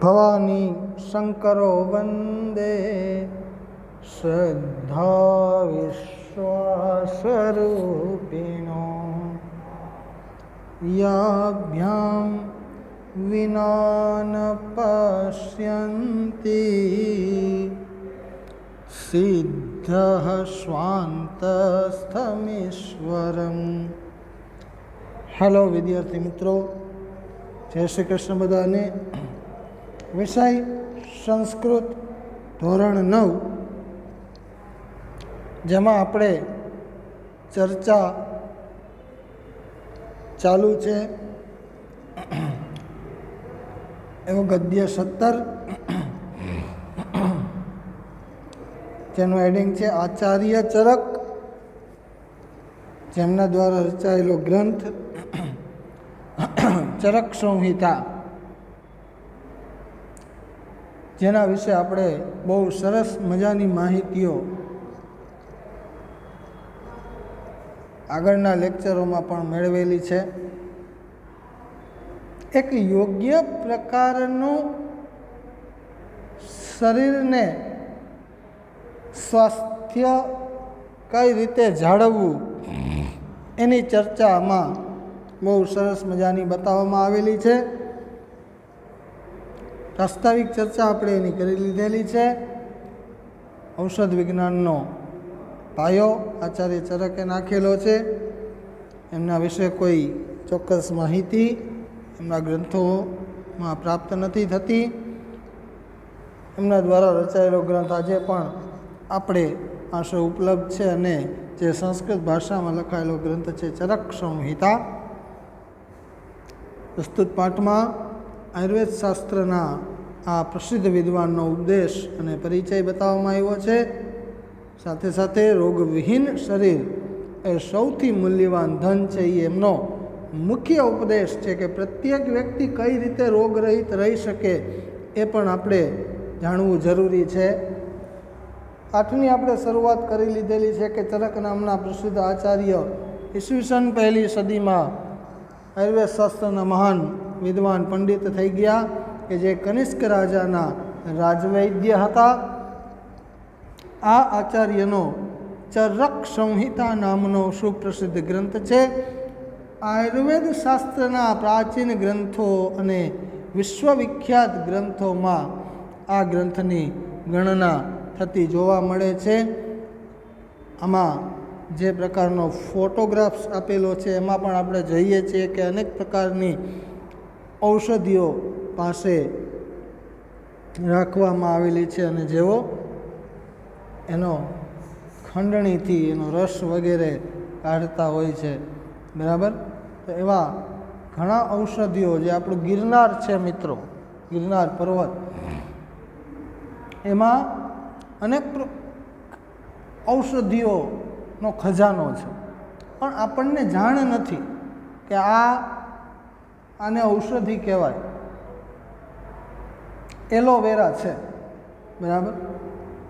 ભવાની શંકરો વંદે શ્રદ્ધા વિશ્વાસરૂપિણો યાભ્યામ વિના ન પશ્યન્તિ સિદ્ધ સ્વાંતસ્થમીશ્વરમ. હેલો વિદ્યાર્થી મિત્રો, જય શ્રી કૃષ્ણ બધાને. વિષય સંસ્કૃત ધોરણ 9, જેમાં આપણે ચર્ચા ચાલુ છે એવો ગદ્ય 17, જેનું હેડિંગ છે આચાર્ય ચરક, જેમના દ્વારા રચાયેલો ગ્રંથ ચરક સંહિતા, જેના વિશે આપણે બહુ સરસ મજાની માહિતીઓ આગળના લેક્ચરોમાં પણ મેળવેલી છે. એક યોગ્ય પ્રકારનું શરીરને સ્વાસ્થ્ય કઈ રીતે જાળવવું એની ચર્ચામાં બહુ સરસ મજાની બતાવવામાં આવેલી છે. વાસ્તવિક ચર્ચા આપણે એની કરી લીધેલી છે. ઔષધ વિજ્ઞાનનો પાયો આચાર્ય ચરકે નાખેલો છે. એમના વિશે કોઈ ચોક્કસ માહિતી એમના ગ્રંથોમાં પ્રાપ્ત નથી થતી. એમના દ્વારા રચાયેલો ગ્રંથ આજે પણ આપણે પાસે ઉપલબ્ધ છે, અને જે સંસ્કૃત ભાષામાં લખાયેલો ગ્રંથ છે ચરક સંહિતા. પ્રસ્તુત પાઠમાં આયુર્વેદ શાસ્ત્રના આ પ્રસિદ્ધ વિદ્વાનનો ઉપદેશ અને પરિચય બતાવવામાં આવ્યો છે. સાથે સાથે રોગવિહીન શરીર એ સૌથી મૂલ્યવાન ધન છે, એ એમનો મુખ્ય ઉપદેશ છે કે પ્રત્યેક વ્યક્તિ કઈ રીતે રોગરહિત રહી શકે એ પણ આપણે જાણવું જરૂરી છે. પાઠની આપણે શરૂઆત કરી લીધેલી છે કે ચરક નામના પ્રસિદ્ધ આચાર્ય ઈસવીસન 1લી સદીમાં આયુર્વેદ શાસ્ત્રના મહાન વિદ્વાન પંડિત થઈ ગયા, કે જે કનિષ્ક રાજાના રાજવૈદ્ય હતા. આ આચાર્યનો ચરક સંહિતા નામનો સુપ્રસિદ્ધ ગ્રંથ છે. આયુર્વેદ શાસ્ત્રના પ્રાચીન ગ્રંથો અને વિશ્વવિખ્યાત ગ્રંથોમાં આ ગ્રંથની ગણના થતી જોવા મળે છે. આમાં જે પ્રકારનો ફોટોગ્રાફ્સ આપેલો છે એમાં પણ આપણે જોઈએ છીએ કે અનેક પ્રકારની ઔષધિઓ પાસે રાખવામાં આવેલી છે, અને જેઓ એનો ખંડણીથી એનો રસ વગેરે કાઢતા હોય છે. બરાબર, તો એવા ઘણા ઔષધિઓ, જે આપણું ગિરનાર છે મિત્રો, ગિરનાર પર્વત, એમાં અનેક ઔષધિઓનો ખજાનો છે, પણ આપણને જાણ નથી કે આને ઔષધિ કહેવાય. એલોવેરા છે, બરાબર,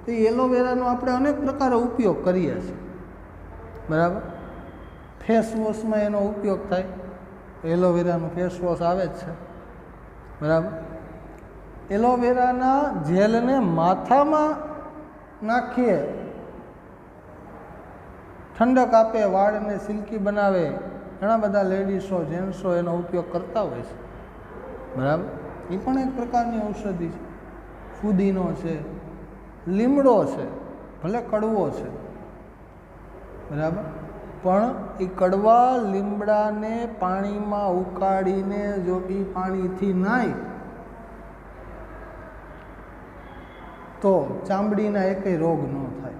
તો એલોવેરાનો આપણે અનેક પ્રકારે ઉપયોગ કરીએ છીએ. બરાબર, ફેસ વોશમાં એનો ઉપયોગ થાય, એલોવેરાનું ફેસ વોશ આવે જ છે. બરાબર, એલોવેરાના જેલને માથામાં નાખીએ, ઠંડક આપે, વાળને સિલ્કી બનાવે. ઘણા બધા લેડીસો, જેન્ટ્સો એનો ઉપયોગ કરતા હોય છે. બરાબર, એ પણ એક પ્રકારની ઔષધિ છે. ફુદીનો છે, લીમડો છે, ભલે કડવો છે, બરાબર, પણ એ કડવા લીમડાને પાણીમાં ઉકાળીને જો એ પાણીથી નાય તો ચામડીના એકેય રોગ ન થાય.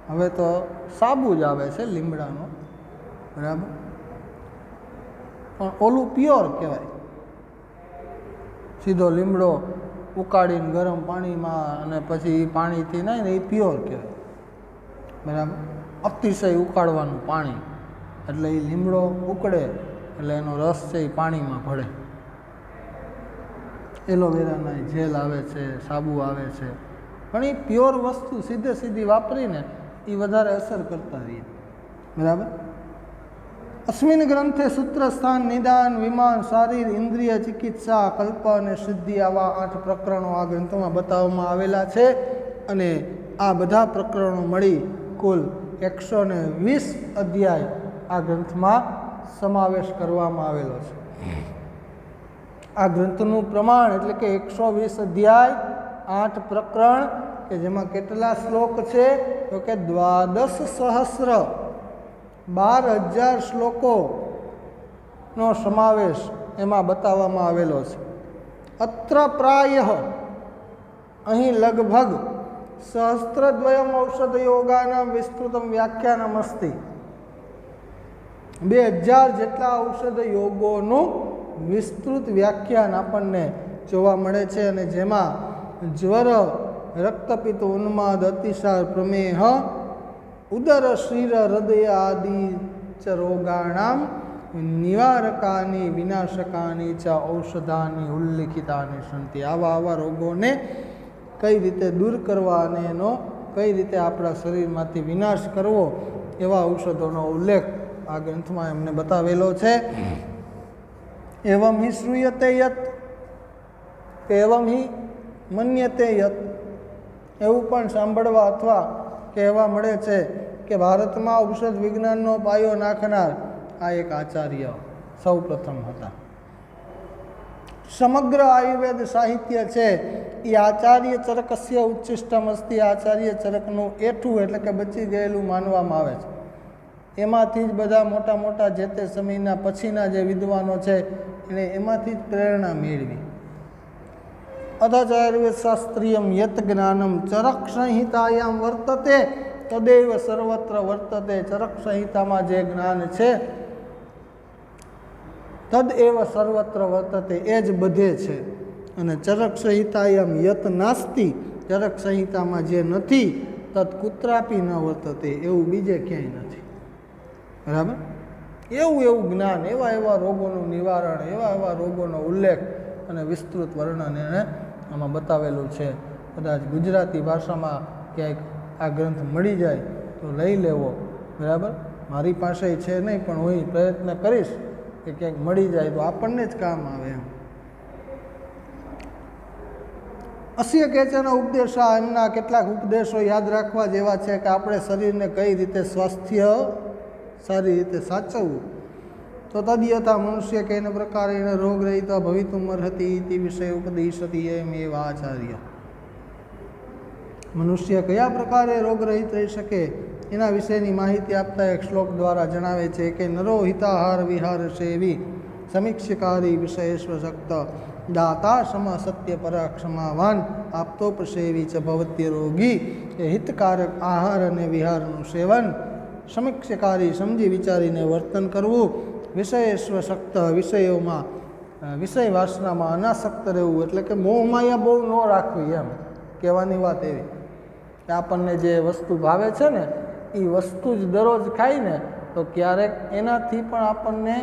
હવે તો સાબુ જ આવે છે લીમડાનો, બરાબર, પણ ઓલું પ્યોર કહેવાય. સીધો લીમડો ઉકાળીને ગરમ પાણીમાં અને પછી પાણીથી નાય ને એ પ્યોર કહેવાય. બરાબર, અતિશય ઉકાળવાનું પાણી, એટલે એ લીમડો ઉકળે એટલે એનો રસ છે એ પાણીમાં ભળે. એલોવેરાના જેલ આવે છે, સાબુ આવે છે, પણ એ પ્યોર વસ્તુ સીધી વાપરીને એ વધારે અસર કરતા રહીએ. બરાબર, અસ્મિન ગ્રંથે સૂત્ર સ્થાન નિદાન વિમાન શારીર ઇન્દ્રિય ચિકિત્સા કલ્પ અને સિદ્ધિ આવા 8 પ્રકરણો આ ગ્રંથમાં બતાવવામાં આવેલા છે અને આ બધા પ્રકરણો મળી કુલ 120 અધ્યાય આ ગ્રંથમાં સમાવેશ કરવામાં આવેલો છે. આ ગ્રંથનું પ્રમાણ એટલે કે 120 અધ્યાય 8 પ્રકરણ કે જેમાં કેટલા શ્લોક છે તો કે 12,000 શ્લોકોનો સમાવેશ એમાં બતાવવામાં આવેલો છે. અત્ર પ્રાય અહીં લગભગ સહસ્ત્રદ્વયમ ઔષધ યોગાનામ વિસ્તૃતમ વ્યાખ્યાનમ અસ્તિ. 2000 જેટલા ઔષધ યોગોનું વિસ્તૃત વ્યાખ્યાન આપણને જોવા મળે છે અને જેમાં જ્વર રક્તપિત્ત ઉન્માદ અતિસાર પ્રમેહ ઉદર શિર હૃદય આદિ ચ રોગાણામ નિવારકાની વિનાશકાની ચ ઔષધાની ઉલ્લિખિતાની સંતિ. આવા રોગોને કઈ રીતે દૂર કરવા અને એનો કઈ રીતે આપણા શરીરમાંથી વિનાશ કરવો એવા ઔષધોનો ઉલ્લેખ આ ગ્રંથમાં એમને બતાવેલો છે. એવમ હિ શ્રૂયતે યત એવમ હિ મન્યતે યત એવું પણ સાંભળવા અથવા કહેવા મળે છે કે ભારતમાં ઔષધ વિજ્ઞાનનો પાયો નાખનાર આ એક આચાર્ય સૌ પ્રથમ હતા. સમગ્ર આયુર્વેદ સાહિત્ય છે એ આચાર્ય ચરકસ્ય ઉચ્ચિષ્ટમ અસ્તિ. આચાર્ય ચરકનું એઠું એટલે કે બચી ગયેલું માનવામાં આવે છે. એમાંથી જ બધા મોટા મોટા જે તે સમયના પછીના જે વિદ્વાનો છે એને એમાંથી જ પ્રેરણા મેળવી. અથચ આયુર્વેદ શાસ્ત્રીયમ યત જ્ઞાનમ ચરક સંહિતાયામ વર્તતે તદેવ સર્વત્ર વર્તતે. ચરક સંહિતામાં જે જ્ઞાન છે તદેવ સર્વત્ર વર્તતે એ જ બધે છે. અને ચરક સંહિતાયામ યત નાસ્તિ ચરક સંહિતામાં જે નથી તદ કુત્રાપી ન વર્તતે એવું બીજે ક્યાંય નથી. બરાબર? એવું જ્ઞાન એવા રોગોનું નિવારણ એવા રોગોનો ઉલ્લેખ અને વિસ્તૃત વર્ણન એણે આમાં બતાવેલું છે. કદાચ ગુજરાતી ભાષામાં ક્યાંક આ ગ્રંથ મળી જાય તો લઈ લેવો. બરાબર? મારી પાસે છે નહીં પણ હું પ્રયત્ન કરીશ કે ક્યાંક મળી જાય તો આપણને જ કામ આવે એમ. અસ્ય કેચન ઉપદેશા એમના કેટલાક ઉપદેશો યાદ રાખવા જેવા છે કે આપણે શરીરને કઈ રીતે સ્વાસ્થ્ય સારી રીતે સાચવવું. તો તદ્યથા મનુષ્ય કેન પ્રકારેણ રોગ રહિત ભવિતુમ અર્હતિ તે વિષય ઉપદેશતી એમ એવા આચાર્ય. મનુષ્ય કયા પ્રકારે રોગરહિત રહી શકે એના વિશેની માહિતી આપતા એક શ્લોક દ્વારા જણાવે છે કે નરો હિતાહાર વિહાર સેવી સમીક્ષકારી વિષયેશ્વ શક્ત દાતા સમ સત્ય પરા ક્ષમાવાન આપતો પ્રસેવી ચ ભવત્ય રોગી. એ હિતકારક આહાર અને વિહારનું સેવન, સમીક્ષકારી સમજી વિચારીને વર્તન કરવું, વિષયેશ્વ શક્ત વિષયોમાં વિષય વાસનામાં અનાસક્ત રહેવું એટલે કે મોહમાયા બહુ ન રાખવી એમ કહેવાની વાત એવી કે આપણને જે વસ્તુ ભાવે છે ને એ વસ્તુ જ દરરોજ ખાય ને તો ક્યારેક એનાથી પણ આપણને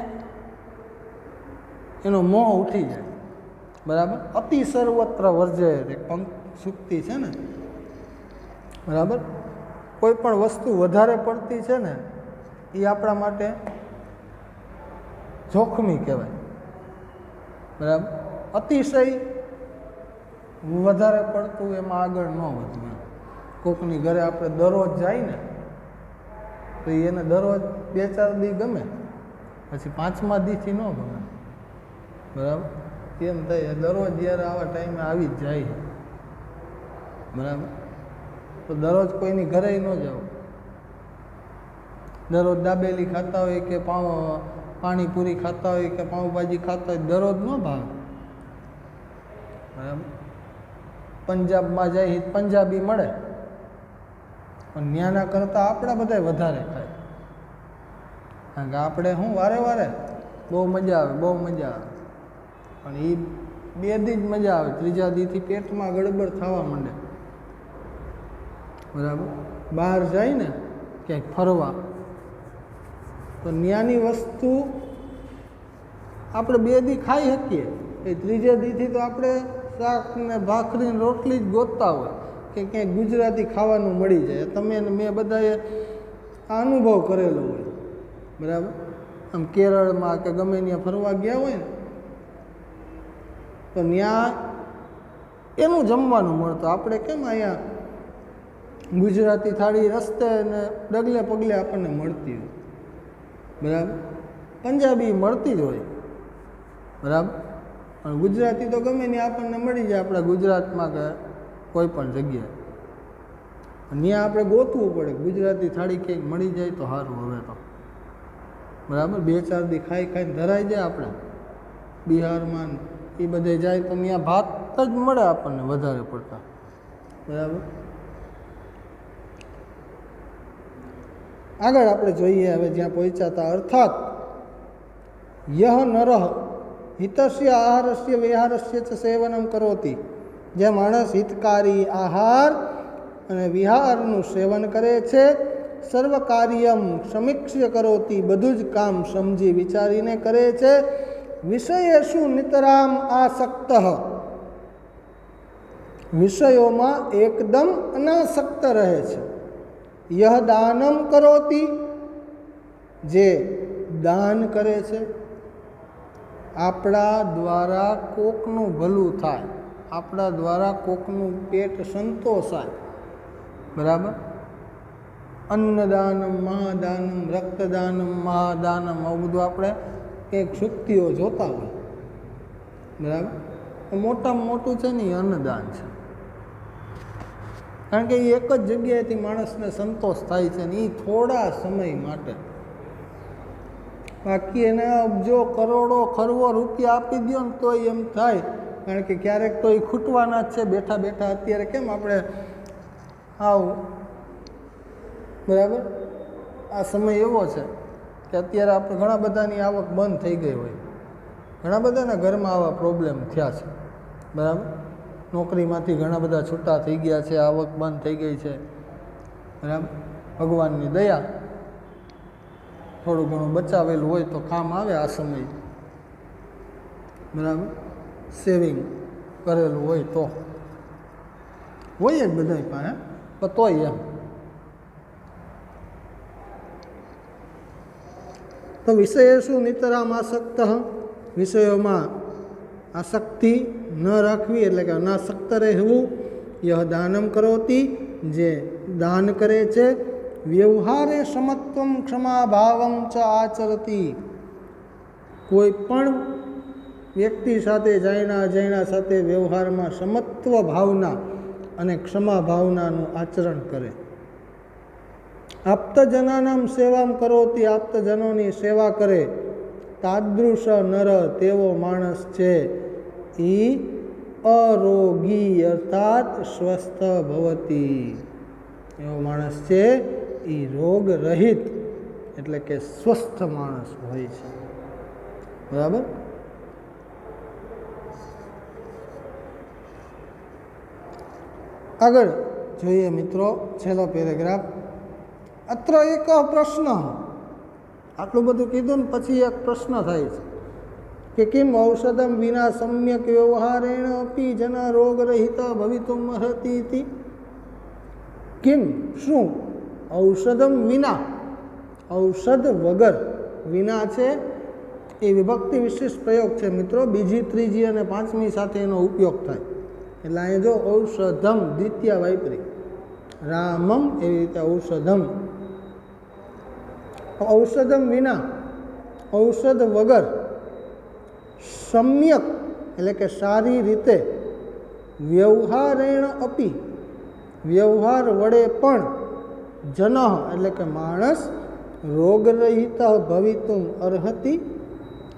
એનો મોહ ઉઠી જાય. બરાબર? અતિ સર્વત્ર વર્જે એક સૂક્તિ છે ને. બરાબર? કોઈ પણ વસ્તુ વધારે પડતી છે ને એ આપણા માટે જોખમી કહેવાય. બરાબર? અતિશય વધારે પડતું એમાં આગળ ન વધવું. કોકની ઘરે આપણે દરરોજ જાય ને તો એને દરરોજ 2-4 દી ગમે, પછી 5મા દીથી ન ગમે. બરાબર? એમ થાય દરરોજ જ્યારે આવા ટાઈમે આવી જ જાય. બરાબર? તો દરરોજ કોઈની ઘરે ન જાઓ. દરરોજ દાબેલી ખાતા હોય કે પાણીપુરી ખાતા હોય કે પાઉંભાજી ખાતા હોય દરરોજ ન ભાવે. બરાબર? પંજાબમાં જાય પંજાબી મળે પણ ન્યાના કરતાં આપણા બધા વધારે ખાય. કારણ કે આપણે શું વારે બહુ મજા આવે પણ એ 2 દી જ મજા આવે, 3જા દીથી પેટમાં ગડબડ થવા માંડે. બરાબર? બહાર જાય ને ક્યાંક ફરવા તો ન્યાની વસ્તુ આપણે 2 દી ખાઈ શકીએ, એ 3જા દીથી તો આપણે શાક ને ભાખરી ને રોટલી જ ગોતતા હોય કે ક્યાંક ગુજરાતી ખાવાનું મળી જાય. તમે ને મેં બધાએ આ અનુભવ કરેલો હોય. બરાબર? આમ કેરળમાં કે ગમે ત્યાં ફરવા ગયા હોય ને તો ત્યાં એનું જમવાનું મળતું. આપણે કેમ અહીંયા ગુજરાતી થાળી રસ્તે ને ડગલે પગલે આપણને મળતી હોય, બરાબર. પંજાબી મળતી જ હોય, બરાબર. પણ ગુજરાતી તો ગમે ત્યાં આપણને મળી જાય આપણા ગુજરાતમાં કે કોઈ પણ જગ્યાએ. ત્યાં આપણે ગોતવું પડે ગુજરાતી થાળી ક્યાંક મળી જાય તો સારું. હવે તો બરાબર 2-4 દી ખાઈને ધરાઈ જાય. આપણે બિહારમાં એ બધે જાય તો ત્યાં ભાત જ મળે આપણને વધારે પડતા, બરાબર. આગળ આપણે જોઈએ હવે જ્યાં પહોંચ્યા હતા. અર્થાત યહ નરઃ હિતસ્ય આહારસ્ય વિહારસ્ય ચ સેવનમ કરોતિ, જે માણસ હિતકારી આહાર અને વિહારનું સેવન કરે છે, સર્વ કાર્યમ સમીક્ષ્ય કરોતિ, બધું જ કામ સમજી વિચારીને કરે છે, વિષયેષુ નિતરામ આસક્ત, વિષયોમાં એકદમ અનાસક્ત રહે છે. યહ દાનમ કરોતિ, જે દાન કરે છે, આપણા દ્વારા કોકનું ભલું થાય, આપણા દ્વારા કોકનું પેટ સંતોષાય, બરાબર. અન્નદાનમ મહાદાનમ, રક્તદાનમ મહાદાનમ, આવું બધું આપણે એક શુક્તિઓ જોતા હોય, બરાબર. મોટામાં મોટું છે ને એ અન્નદાન છે, કારણ કે એ એક જ જગ્યાએથી માણસને સંતોષ થાય છે ને એ થોડા સમય માટે. બાકી એને અબજો કરોડો ખરવો રૂપિયા આપી દો ને તો એમ થાય, કારણ કે ક્યારેક તો એ ખૂટવાના જ છે બેઠા બેઠા. અત્યારે કેમ આપણે આવું, બરાબર, આ સમય એવો છે કે અત્યારે આપણે ઘણા બધાની આવક બંધ થઈ ગઈ હોય, ઘણા બધાના ઘરમાં આવા પ્રોબ્લેમ થયા છે, બરાબર. નોકરીમાંથી ઘણા બધા છૂટા થઈ ગયા છે, આવક બંધ થઈ ગઈ છે, બરાબર. ભગવાનની દયા, થોડું ઘણું બચાવેલું હોય તો કામ આવે આ સમય, બરાબર. સેવિંગ કરેલું હોય તો હોય જ બધા પાસે, પણ તોય એમ. તો વિષયેષુ નિતરામ આસક્ત, વિષયોમાં આસક્તિ ન રાખવી એટલે કે અનાસક્ત રહેવું. યહ દાનમ કરોતિ, જે દાન કરે છે, વ્યવહારે સમત્વમ ક્ષમા ભાવમ ચ આચરતી, કોઈ પણ વ્યક્તિ સાથે જાયના અજાયણા સાથે વ્યવહારમાં સમત્વ ભાવના અને ક્ષમા ભાવનાનું આચરણ કરે. આપ્તજનાનામ સેવામ કરોતિ, આપ્તજનોની સેવા કરે. તાદૃશ નર, તેવો માણસ છે એ અરોગી અર્થાત સ્વસ્થ ભવતી, એવો માણસ છે એ રોગ રહિત એટલે કે સ્વસ્થ માણસ હોય છે, બરાબર. આગળ જોઈએ મિત્રો છેલ્લો પેરેગ્રાફ. અત્ર એક પ્રશ્ન, આટલું બધું કીધું ને પછી એક પ્રશ્ન થાય છે કે કિમ ઔષધમ વિના સમ્યક વ્યવહારેણ અપી જના રોગરહિત ભવિતુમ અર્હતિ. કિમ, શું, ઔષધમ વિના, ઔષધ વગર, વિના છે એ વિભક્તિ વિશિષ્ટ પ્રયોગ છે મિત્રો. બીજી, ત્રીજી અને પાંચમી સાથે એનો ઉપયોગ થાય. એટલે અહીં જો ઔષધમ દ્વિતીય વાપરી, રામમ એવી રીતે ઔષધમ. ઔષધમ વિના, ઔષધ વગર, સમ્યક એટલે કે સારી રીતે, વ્યવહારેણ અપી, વ્યવહાર વડે પણ, જન એટલે કે માણસ, રોગરહિત ભવિતુમ અર્હતિ,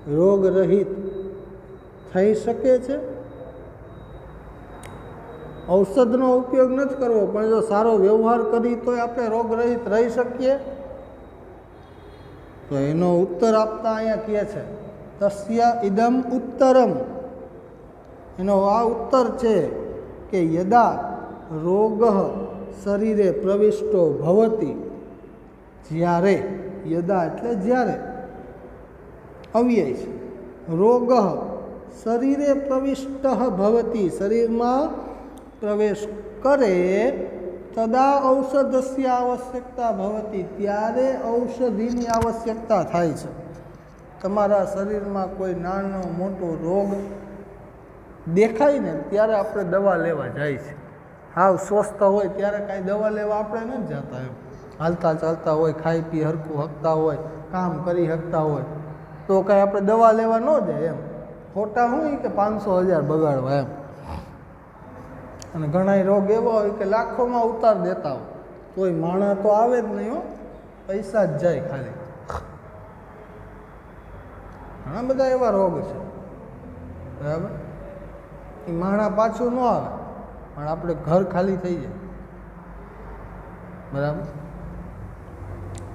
રોગરહિત થઈ શકે છે. ઔષધનો ઉપયોગ નથી કરવો, પણ જો સારો વ્યવહાર કરી તો આપણે રોગરહિત રહી શકીએ. તો એનો ઉત્તર આપતા અહીંયા કહે છે તસ્ય ઇદમ ઉત્તરમ, એનો આ ઉત્તર છે કે યદા રોગ શરીરે પ્રવિષ્ટો ભવતી, જ્યારે, યદા એટલે જ્યારે, અવ્યય છે. રોગ શરીરે પ્રવિષ્ટ ભવતી, શરીરમાં પ્રવેશ કરે, તદા ઔષધસ્ય આવશ્યકતા ભવતી, ત્યારે ઔષધિની આવશ્યકતા થાય છે. તમારા શરીરમાં કોઈ નાનો મોટો રોગ દેખાય ને ત્યારે આપણે દવા લેવા જાય છે. હાવ સ્વસ્થ હોય ત્યારે કાંઈ દવા લેવા આપણે નથી જતા એમ. હાલતા ચાલતા હોય, ખાઈ પી હરખું હકતા હોય, કામ કરી શકતા હોય તો કાંઈ આપણે દવા લેવા ન જાય એમ. ખોટા હોય કે 500,000 બગાડવા એમ. અને ઘણા રોગ એવા હોય કે લાખોમાં ઉતાર દેતા હોય તોય માણસ તો આવે જ નહીં હો, પૈસા જ જાય ખાલી. ઘણા બધા એવા રોગ છે બરાબર, એ માણા પાછું ન આવે પણ આપણે ઘર ખાલી થઈ જાય બરાબર.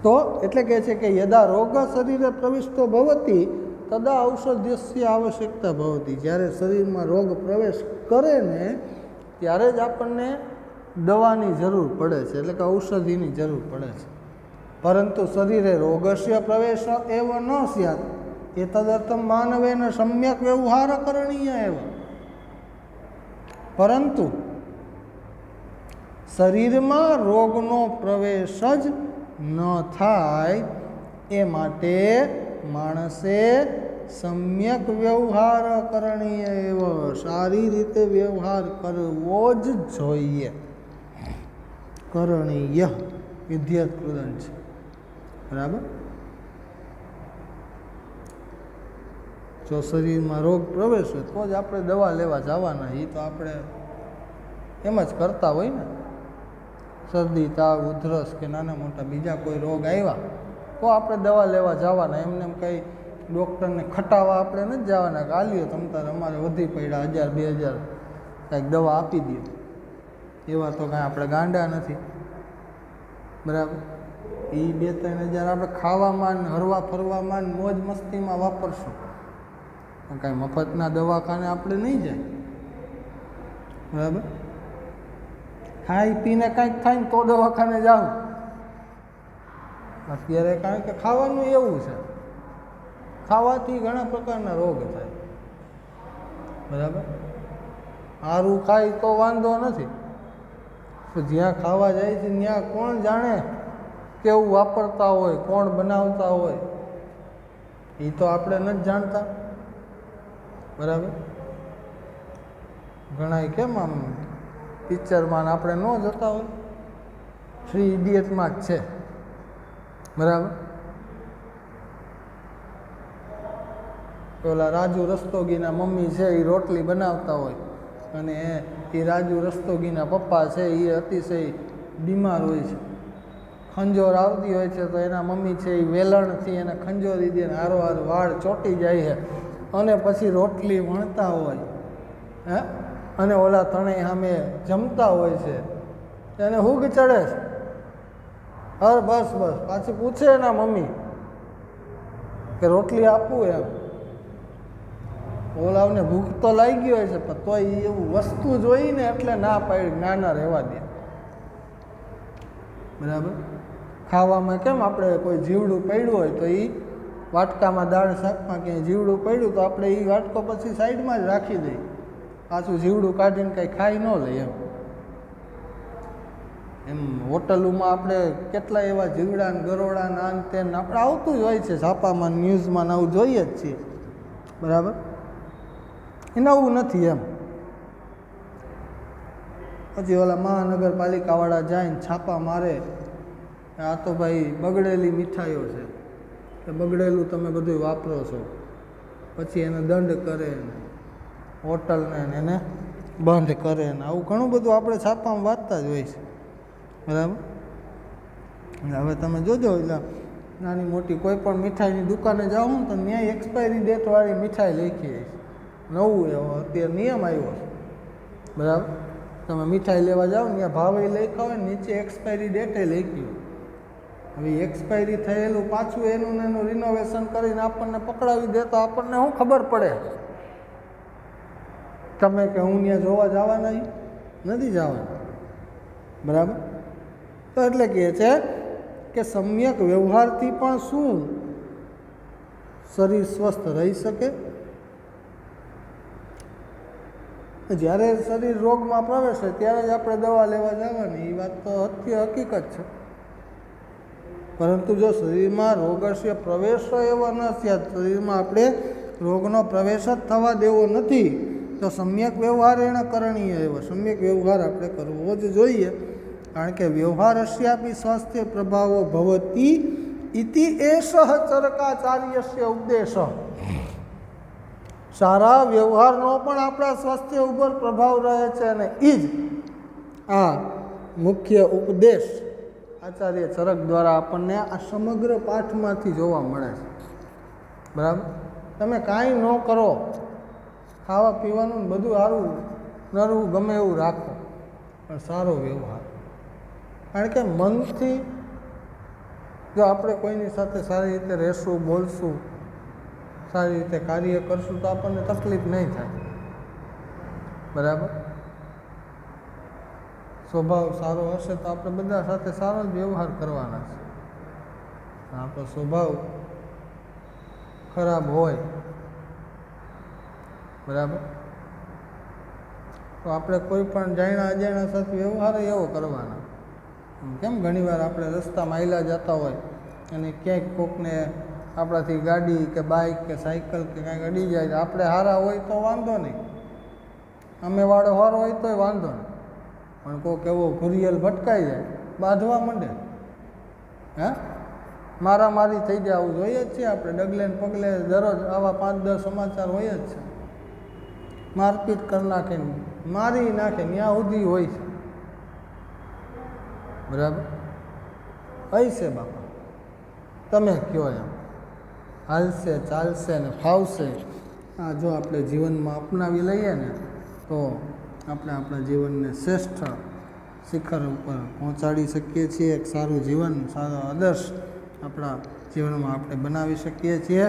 તો એટલે કહે છે કે યદા રોગ શરીરે પ્રવિષ્ટો ભવતી તદા ઔષધ્યસ્ય આવશ્યકતા ભવતી. જ્યારે શરીરમાં રોગ પ્રવેશ કરે ને ત્યારે જ આપણને દવાની જરૂર પડે છે, એટલે કે ઔષધિની જરૂર પડે છે. પરંતુ શરીરે રોગસ્ય પ્રવેશ એવ ન સ્યાત એ તદર્થમ માનવેન સમ્યક વ્યવહાર કરણીય એવ. પરંતુ શરીરમાં રોગનો પ્રવેશ જ ન થાય એ માટે માણસે સમ્યક વ્યવહાર કરણીય એવ, સારી રીતે વ્યવહાર કરવો જ જોઈએ. કરણીય વિધ્યત કૃદંત છે બરાબર. જો શરીરમાં રોગ પ્રવેશે તો જ આપણે દવા લેવા જવાના. એ તો આપણે એમ જ કરતા હોય ને. શરદી, તાવ, ઉધરસ કે નાના મોટા બીજા કોઈ રોગ આવ્યા તો આપણે દવા લેવા જવાના. એમને એમ કંઈ ડૉક્ટરને ખટાવા આપણે નથી જવાના કે આલ્યો તમ તારે અમારે વધી પડ્યા 1000-2000 કાંઈક દવા આપી દો. એવા તો કાંઈ આપણે ગાંડા નથી બરાબર. એ 2-3 હજાર આપણે ખાવામાં, હરવા ફરવામાં, મોજ મસ્તીમાં વાપરશું. કાંઈ મફતના દવાખાને આપણે નહીં જાય બરાબર. ખાઈ પીને કાંઈક થાય ને તો દવાખાને જાઉં. અત્યારે કારણ કે ખાવાનું એવું છે, ખાવાથી ઘણા પ્રકારના રોગ થાય બરાબર. સારું ખાય તો વાંધો નથી, જ્યાં ખાવા જાય છે ત્યાં કોણ જાણે કેવું વાપરતા હોય, કોણ બનાવતા હોય, એ તો આપણે નથી જાણતા બરાબર. ઘણા કેમ આમ પિક્ચરમાં આપણે ન જતા હોય, 3 ઇડિયટમાં જ છે બરાબર. પેલા રાજુ રસ્તોગીના મમ્મી છે એ રોટલી બનાવતા હોય અને એ રાજુ રસ્તોગીના પપ્પા છે એ અતિશય બીમાર હોય છે. ખંજોર આવતી હોય છે તો એના મમ્મી છે એ વેલણથી એને ખંજોરી દે ને હારોહાર વાળ ચોંટી જાય છે અને પછી રોટલી વણતા હોય હે, અને ઓલા ત્રણેય સામે જમતા હોય છે. એને હુગ ચડે છે. બસ પાછી પૂછે એના મમ્મી કે રોટલી આપવું એમ. ઓલાવને ભૂખ તો લાગી હોય છે પણ તોય એવું વસ્તુ જોઈને એટલે ના પાડી, નાના રહેવા દે બરાબર. ખાવામાં કેમ આપણે કોઈ જીવડું પડ્યું હોય તો એ વાટકામાં દાળ શાકમાં ક્યાંય જીવડું પડ્યું તો આપણે એ વાટકો પછી સાઈડમાં જ રાખી દઈએ, પાછું જીવડું કાઢીને કંઈ ખાઈ ન લઈએ એમ. હોટલોમાં આપણે કેટલા એવા જીવડા ને ગરોડા ને આન તેન આપણે આવતું જ હોય છે, છાપામાં ન્યૂઝમાં આવું જોઈએ જ છીએ બરાબર. એને આવું નથી એમ. પછી ઓલા મહાનગરપાલિકાવાળા જાય ને છાપા મારે, આ તો ભાઈ બગડેલી મીઠાઈઓ છે, કે બગડેલું તમે બધું વાપરો છો, પછી એને દંડ કરે ને હોટલને એને બંધ કરે ને આવું ઘણું બધું આપણે છાપામાં વાંચતા જ હોય છે બરાબર. હવે તમે જોજો એટલે નાની મોટી કોઈ પણ મીઠાઈની દુકાને જાઓ ને તો ત્યાં એક્સપાયરી ડેટવાળી મીઠાઈ લખી છે. નવું એવો અત્યારે નિયમ આવ્યો છે બરાબર. તમે મીઠાઈ લેવા જાઓ ને ત્યાં ભાવે લખ્યા હોય, નીચે એક્સપાયરી ડેટે લખી હોય. હવે એક્સપાયરી થયેલું પાછું એનું ને એનું રિનોવેશન કરીને આપણને પકડાવી દે તો આપણને શું ખબર પડે? તમે કે હું ત્યાં જોવા જવાના નથી જવાના બરાબર. તો એટલે કહે છે કે સમ્યક વ્યવહારથી પણ શું શરીર સ્વસ્થ રહી શકે? જ્યારે શરીર રોગમાં પ્રવેશે ત્યારે જ આપણે દવા લેવા જવાની, એ વાત તો હકીકત છે પરંતુ જો શરીરમાં રોગસ્ય પ્રવેશ એવો ન સ્યાત, શરીરમાં આપણે રોગનો પ્રવેશ જ થવા દેવો નથી, તો સમ્યક વ્યવહાર એને કરણીય એવો સમ્યક વ્યવહાર આપણે કરવો જ જોઈએ. કારણ કે વ્યવહારસ્યાપી સ્વાસ્થ્ય પ્રભાવો ભવતી ઇતિ એષ ચરકાચાર્યસ્ય ઉપદેશ. સારા વ્યવહારનો પણ આપણા સ્વાસ્થ્ય ઉપર પ્રભાવ રહે છે, અને એ જ આ મુખ્ય ઉપદેશ આચાર્ય ચરક દ્વારા આપણને આ સમગ્ર પાઠમાંથી જોવા મળે છે. બરાબર, તમે કાંઈ ન કરો, ખાવા પીવાનું બધું સારું નરવું ગમે એવું રાખો, પણ સારો વ્યવહાર. કારણ કે મનથી જો આપણે કોઈની સાથે સારી રીતે રહેશું, બોલશું, સારી રીતે કાર્ય કરશું તો આપણને તકલીફ નહીં થાય. બરાબર, સ્વભાવ સારો હશે તો આપણે બધા સાથે સારો જ વ્યવહાર કરવાના છે. આપણો સ્વભાવ ખરાબ હોય, બરાબર, તો આપણે કોઈ પણ જાણ્યા અજાણ્યા સાથે વ્યવહાર એવો કરવાના. કેમ ઘણીવાર આપણે રસ્તામાં હાલ્યા જતા હોય અને ક્યાંક કોકને આપણાથી ગાડી કે બાઇક કે સાયકલ કે કાંઈક અડી જાય, તો આપણે સારા હોય તો વાંધો નહીં, અમે વાળો સારો હોય તોય વાંધો નહીં, પણ કોઈક એવો ઘુરિયલ ભટકાઈ જાય, બાંધવા માંડે, હે મારામારી થઈ જાય. આવું જોઈએ જ છીએ આપણે, ડગલે ને પગલે દરરોજ આવા 5-10 સમાચાર હોય જ છે. મારપીટ કરી નાખે, મારી નાખે, ત્યાં સુધી હોય છે. બરાબર, હશે બાપા, તમે કહો એમ હાલશે, ચાલશે ને ફાવશે. આ જો આપણે જીવનમાં અપનાવી લઈએ ને તો આપણે આપણા જીવનને શ્રેષ્ઠ શિખર ઉપર પહોંચાડી શકીએ છીએ. એક સારું જીવન, સારો આદર્શ આપણા જીવનમાં આપણે બનાવી શકીએ છીએ.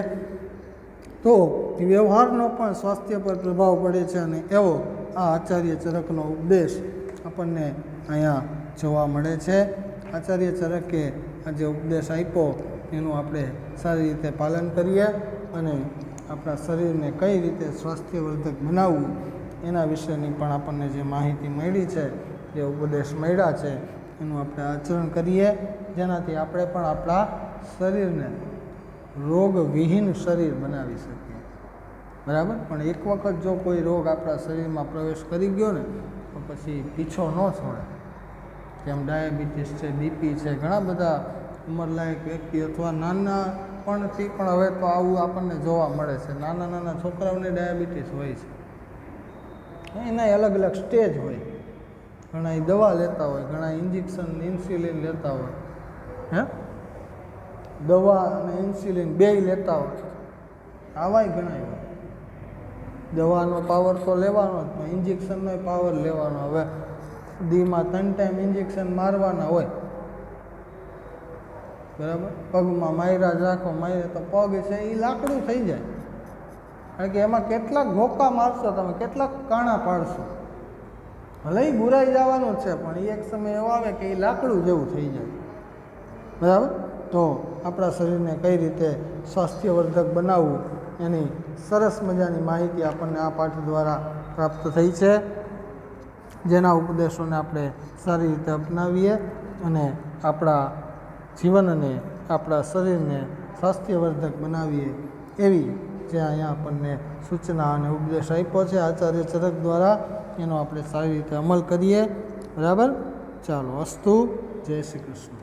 તો વ્યવહારનો પણ સ્વાસ્થ્ય પર પ્રભાવ પડે છે, અને એવો આ આચાર્ય ચરકનો ઉપદેશ આપણને અહીંયા જોવા મળે છે. આચાર્ય ચરકે આ જે ઉપદેશ આપ્યો એનું આપણે સારી રીતે પાલન કરીએ અને આપણા શરીરને કઈ રીતે સ્વાસ્થ્યવર્ધક બનાવવું એના વિશેની પણ આપણને જે માહિતી મળી છે, જે ઉપદેશ મળ્યા છે, એનું આપણે આચરણ કરીએ, જેનાથી આપણે પણ આપણા શરીરને રોગવિહીન શરીર બનાવી શકીએ. બરાબર, પણ એક વખત જો કોઈ રોગ આપણા શરીરમાં પ્રવેશ કરી ગયો ને તો પછી પીછો ન છોડે. જેમ ડાયાબિટીસ છે, બીપી છે, ઘણા બધા ઉંમરલાયક વ્યક્તિ અથવા નાના પણથી પણ હવે તો આવું આપણને જોવા મળે છે. નાના નાના છોકરાઓને ડાયાબિટીસ હોય છે, એના અલગ અલગ સ્ટેજ હોય. ઘણા દવા લેતા હોય, ઘણા ઇન્જેક્શન ઇન્સ્યુલિન લેતા હોય, હે દવા અને ઇન્સ્યુલિન બેય લેતા હોય, આવાય ઘણા હોય. દવાનો પાવર તો લેવાનો જ, પણ ઇન્જેક્શનનો પાવર લેવાનો. હવે દીમાં 3 ટાઈમ ઇન્જેક્શન મારવાના હોય, બરાબર, પગમાં માયરા જ રાખો, માયરે તો પગ છે એ લાકડું થઈ જાય. કારણ કે એમાં કેટલાક ધોકા મારશો તમે, કેટલાક કાણા પાડશો, ભલે બુરાઈ જવાનું છે, પણ એક સમય એવો આવે કે એ લાકડું જેવું થઈ જાય. બરાબર, તો આપણા શરીરને કઈ રીતે સ્વાસ્થ્યવર્ધક બનાવવું એની સરસ મજાની માહિતી આપણને આ પાઠ દ્વારા પ્રાપ્ત થઈ છે, જેના ઉપદેશોને આપણે સારી રીતે અપનાવીએ અને આપણા જીવનને, આપણા શરીરને સ્વાસ્થ્યવર્ધક બનાવીએ એવી જે અહીંયા આપણને સૂચના અને ઉપદેશ આપ્યો છે આચાર્ય ચરક દ્વારા, એનો આપણે સારી રીતે અમલ કરીએ. બરાબર, ચાલો, અસ્તુ, જય શ્રી કૃષ્ણ.